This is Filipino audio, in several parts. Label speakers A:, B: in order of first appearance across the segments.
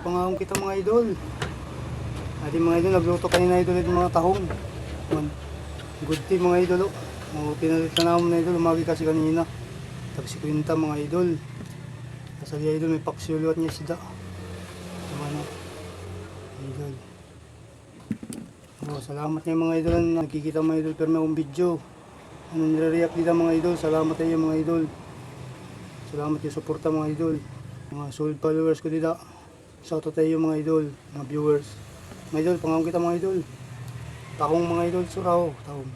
A: pangahon kita mga idol. Ating mga idol, nagluto kanina idol ng mga tahong. Good tea mga idol. Pinalitan namin na idol, umagi kasi kanina. Tapos si Quinta mga idol. Kasi idol may paksiulo at niya sida. Ano, idol. Salamat niya mga idol. Nakikita mga idol pero may video. Nire-react dito mga idol. Salamat tayo mga idol. Salamat yung suporta mga idol. Mga solid followers ko dito. Shoutout tayo mga idol. Mga viewers. Mga idol, pangahon kita mga idol. Tahong mga idol, suraw. Tahong.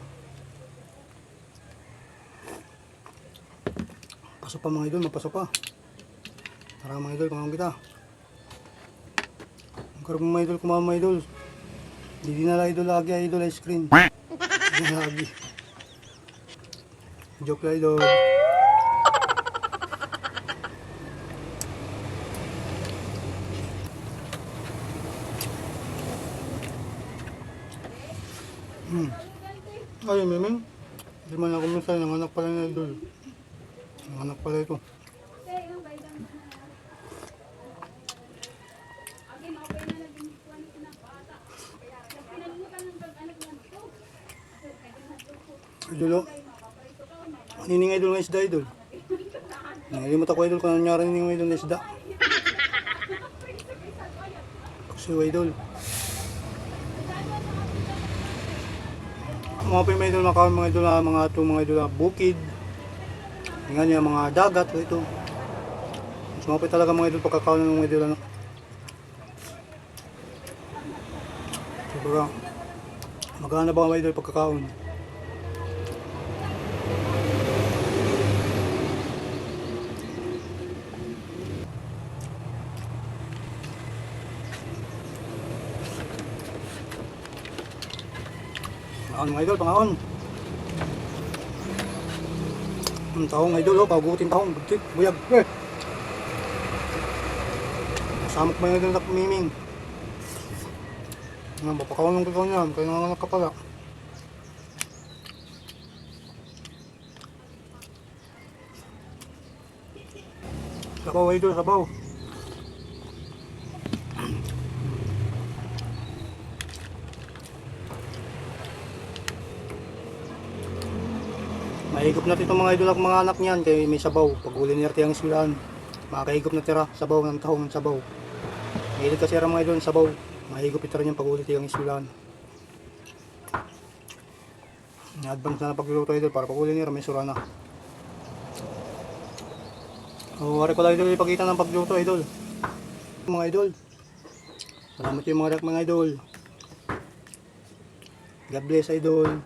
A: Pasok pa mga idol, mapasok pa. Tara mga idol, pangahon kita. Ang karap mga idol, kumama mga idol. Hindi na lang idol lagi, idol ice cream. Hindi na lagi. Joke lang idol. Ay, Miming. Hindi man ako minsan, nanganak pala na idol. Nanganak pala ito. Idol, nining idol ng isda idol. Nalimutan ko idol kung nangyari nining idol ng isda. Kasi idol. Mga pa yung mga idol na kawan, mga idol na mga idol na bukid. Tingnan niya mga dagat ito. Mas mga pa talaga mga idol pagkakawan ng mga idol ano. Siguro magana ba mga idol pagkakawan? Pangahon mga idol, pangahon. Ang tahong idol, pagutin tahong, butik, buyag. Samok ba yung idol na Miming? Mapakawang ng kikaw niya, kaya nanganak ka pala. Sabaw idol, sabaw. Mahigop natin itong mga idol at mga anak niyan kaya may sabaw. Pag huli nila tiyang iswilaan, makakahigop na tira sabaw ng tahong ng sabaw. Mahilig kasi mga idol ng sabaw. Mahigop ito rin yung pag huli tiyang iswilaan. Na-advance na pagluluto idol para pag huli nila may sura na. Wari ko lang idol ipakita ng pagluto idol. Mga idol. Salamat yung mga idol. God bless idol.